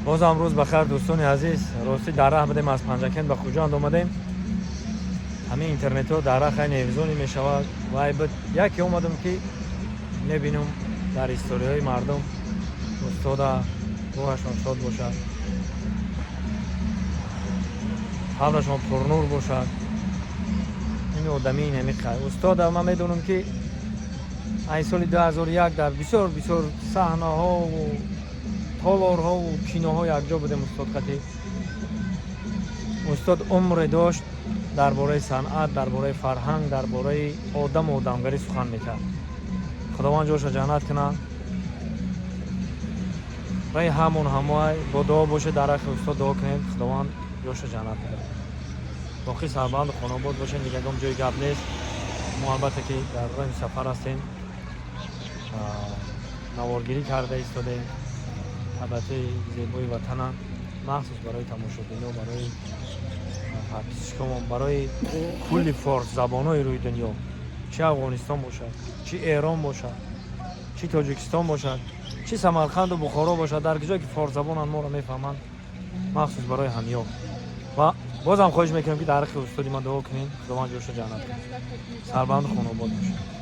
باز امروز بخیر دوستان عزیز، راستی دره آمدیم از پنجکند به خوجاند آمدیم. همین اینترنت ها دره خیلی نویزونی می شود و یکی اومدم که میبینم در استوری های مردم استاد روحشان شاد باشد، حالشان پرنور باشد. این آدمی نمی خواهد استاد. من میدونم که این سال 2001 در بسیار صحنه ها و تالارها و کینوها یک جا بودیم. استاد خطی استاد عمر داشت درباره صنعت، درباره فرهنگ، درباره آدم و آدمگری سخن میکرد. خداوند جوش جنت کنه. رای همون همای با دعا باشه، در اخ استاد دعا کنید خداوند جوش جنت کنه. باقی سربند خانواده باشه دیگه گم جای گپ نیست. ما البته که در راه سفر هستیم، نوارگیری کرده ایستادیم. البته زیبای وطن مخصوص برای تماشاگران و برای پرتیسکان، برای کل فارس زبان‌های روی دنیا، چه افغانستان باشد، چه ایران باشد، چه تاجیکستان باشد، چه سمرقند و بخارا باشد، در کجایی که فارس زبان ما را میفهمند، مخصوص برای همیا. و بازم خواهش میکنم که در حق استادی من دعا کنین خداوند جوش جنت کنه. سربند خانواده باشه.